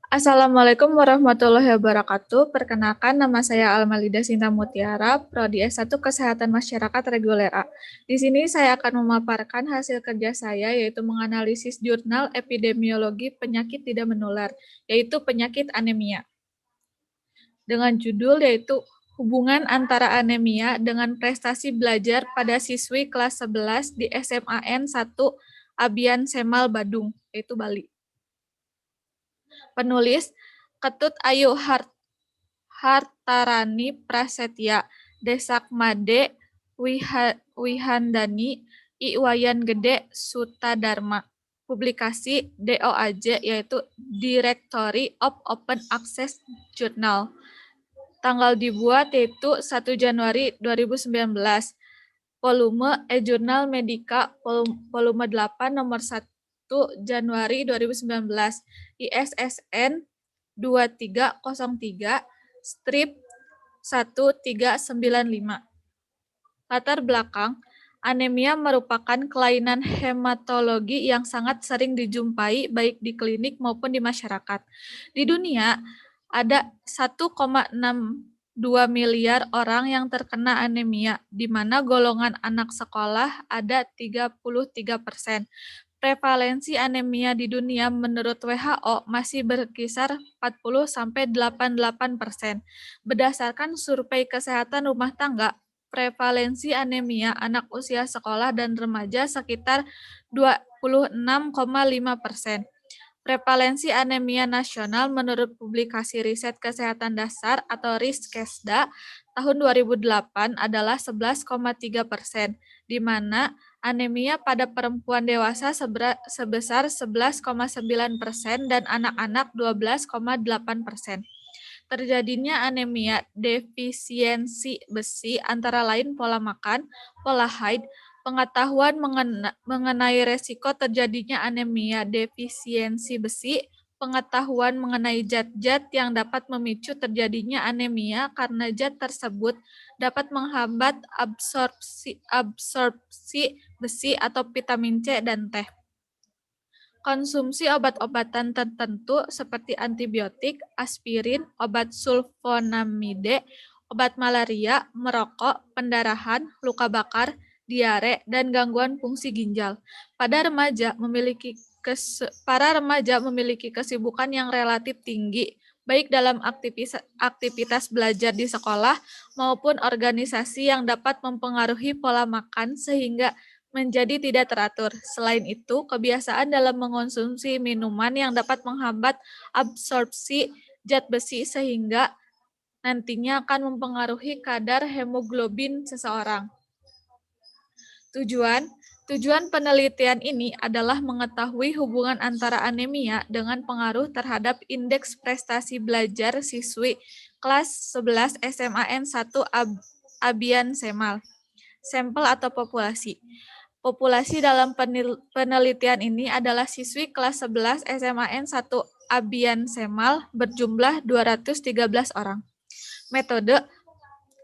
Assalamualaikum warahmatullahi wabarakatuh. Perkenalkan, nama saya Almalida Sinta Mutiara, Prodi S1 Kesehatan Masyarakat Reguler A. Di sini saya akan memaparkan hasil kerja saya, yaitu menganalisis jurnal epidemiologi penyakit tidak menular, yaitu penyakit anemia. Dengan judul yaitu hubungan antara anemia dengan prestasi belajar pada siswi kelas 11 di SMAN 1 Abian Semal Badung, yaitu Bali. Penulis Ketut Ayu Hartarani Prasetya, Desakmade Wihandani, I Wayan Gede Sutadharma. Publikasi DOAJ yaitu Directory of Open Access Journal. Tanggal dibuat yaitu 1 Januari 2019. Volume E-Jurnal Medica volume 8 nomor 1 Januari 2019. ISSN 2303 strip 1395. Latar belakang, anemia merupakan kelainan hematologi yang sangat sering dijumpai baik di klinik maupun di masyarakat. Di dunia, ada 1,62 miliar orang yang terkena anemia, di mana golongan anak sekolah ada 33%. Prevalensi anemia di dunia menurut WHO masih berkisar 40-88%. Berdasarkan survei kesehatan rumah tangga, prevalensi anemia anak usia sekolah dan remaja sekitar 26,5%. Prevalensi anemia nasional menurut publikasi Riset Kesehatan Dasar atau Riskesda tahun 2008 adalah 11,3%, di mana anemia pada perempuan dewasa sebesar 11,9% dan anak-anak 12,8%. Terjadinya anemia defisiensi besi antara lain pola makan, pola haid, pengetahuan mengenai resiko terjadinya anemia defisiensi besi, pengetahuan mengenai zat-zat yang dapat memicu terjadinya anemia karena zat tersebut dapat menghambat absorpsi besi atau vitamin C dan T. Konsumsi obat-obatan tertentu seperti antibiotik, aspirin, obat sulfonamide, obat malaria, merokok, pendarahan, luka bakar, diare, dan gangguan fungsi ginjal. Para remaja memiliki kesibukan yang relatif tinggi, baik dalam aktivitas belajar di sekolah maupun organisasi yang dapat mempengaruhi pola makan sehingga menjadi tidak teratur. Selain itu, kebiasaan dalam mengonsumsi minuman yang dapat menghambat absorpsi zat besi sehingga nantinya akan mempengaruhi kadar hemoglobin seseorang. Tujuan penelitian ini adalah mengetahui hubungan antara anemia dengan pengaruh terhadap indeks prestasi belajar siswi kelas 11 SMAN 1 Abian Semal. Sampel atau populasi. Populasi dalam penelitian ini adalah siswi kelas 11 SMAN 1 Abian Semal berjumlah 213 orang. Metode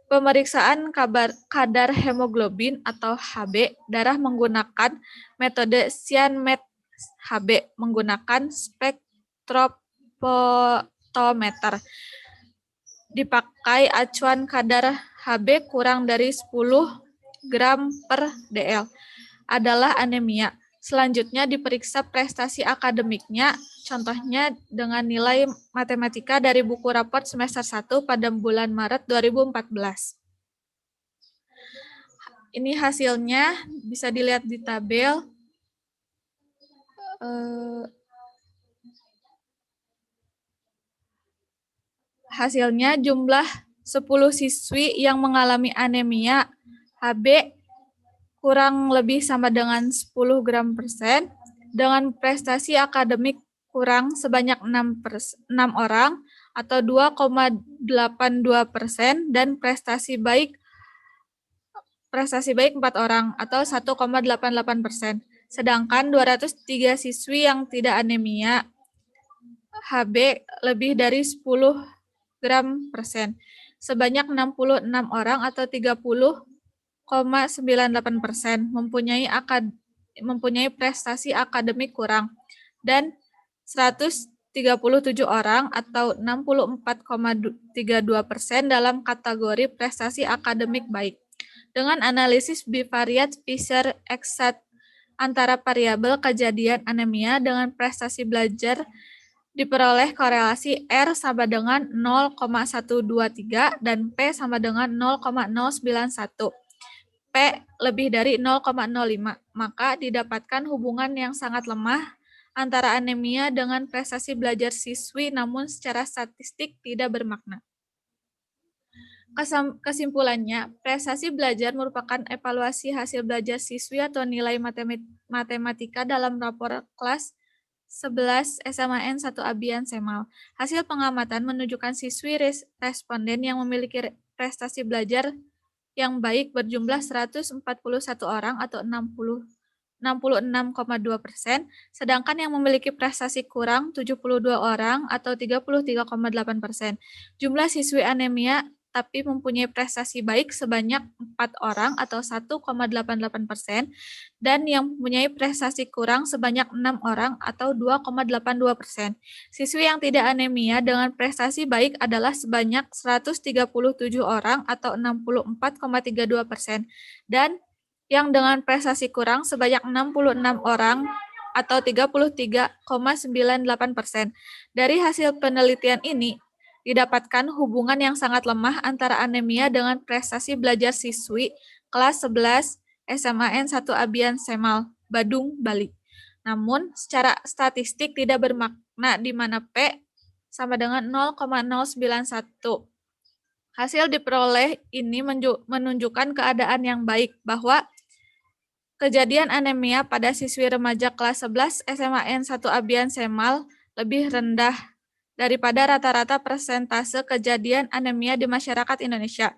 pemeriksaan kadar hemoglobin atau HB darah menggunakan metode Cyan-Med HB menggunakan spektrofotometer. Dipakai acuan kadar HB kurang dari 10 gram per dl. Adalah anemia. Selanjutnya diperiksa prestasi akademiknya, contohnya dengan nilai matematika dari buku raport semester 1 pada bulan Maret 2014. Ini hasilnya bisa dilihat di tabel. Hasilnya jumlah 10 siswi yang mengalami anemia HB kurang lebih sama dengan 10 gram persen, dengan prestasi akademik kurang sebanyak 6 orang atau 2,82%, dan prestasi baik 4 orang atau 1,88%. Sedangkan 203 siswi yang tidak anemia HB lebih dari 10 gram persen, sebanyak 66 orang atau 30,98% mempunyai prestasi akademik kurang, dan 103 37 orang atau 64,32% dalam kategori prestasi akademik baik. Dengan analisis bivariat Fisher-Exat antara variabel kejadian anemia dengan prestasi belajar diperoleh korelasi R sama dengan 0,123 dan P sama dengan 0,091. P lebih dari 0,05, maka didapatkan hubungan yang sangat lemah antara anemia dengan prestasi belajar siswi, namun secara statistik tidak bermakna. Kesimpulannya, prestasi belajar merupakan evaluasi hasil belajar siswi atau nilai matematika dalam rapor kelas 11 SMAN 1 Abian Semal. Hasil pengamatan menunjukkan siswi responden yang memiliki prestasi belajar yang baik berjumlah 141 orang atau 66,2%, sedangkan yang memiliki prestasi kurang 72 orang atau 33,8%. Jumlah siswi anemia tapi mempunyai prestasi baik sebanyak 4 orang atau 1,88%, dan yang mempunyai prestasi kurang sebanyak 6 orang atau 2,82%. Siswi yang tidak anemia dengan prestasi baik adalah sebanyak 137 orang atau 64,32%, dan yang dengan prestasi kurang sebanyak 66 orang atau 33,98%. Dari hasil penelitian ini, didapatkan hubungan yang sangat lemah antara anemia dengan prestasi belajar siswi kelas 11 SMAN 1 Abian Semal, Badung, Bali. Namun, secara statistik tidak bermakna di mana P sama dengan 0,091. Hasil diperoleh ini menunjukkan keadaan yang baik bahwa kejadian anemia pada siswi remaja kelas 11 SMAN 1 Abian Semal lebih rendah daripada rata-rata persentase kejadian anemia di masyarakat Indonesia.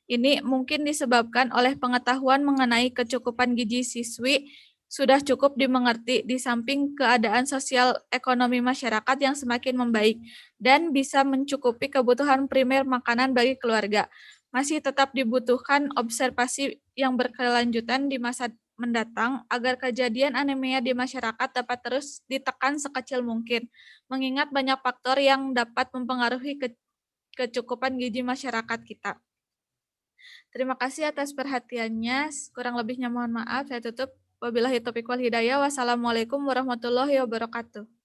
Ini mungkin disebabkan oleh pengetahuan mengenai kecukupan gizi siswi sudah cukup dimengerti di samping keadaan sosial ekonomi masyarakat yang semakin membaik dan bisa mencukupi kebutuhan primer makanan bagi keluarga. Masih tetap dibutuhkan observasi yang berkelanjutan di masa mendatang agar kejadian anemia di masyarakat dapat terus ditekan sekecil mungkin, mengingat banyak faktor yang dapat mempengaruhi kecukupan gizi masyarakat kita. Terima kasih atas perhatiannya. Kurang lebihnya mohon maaf. Saya tutup. Wabillahi taufiq wal hidayah. Wassalamualaikum warahmatullahi wabarakatuh.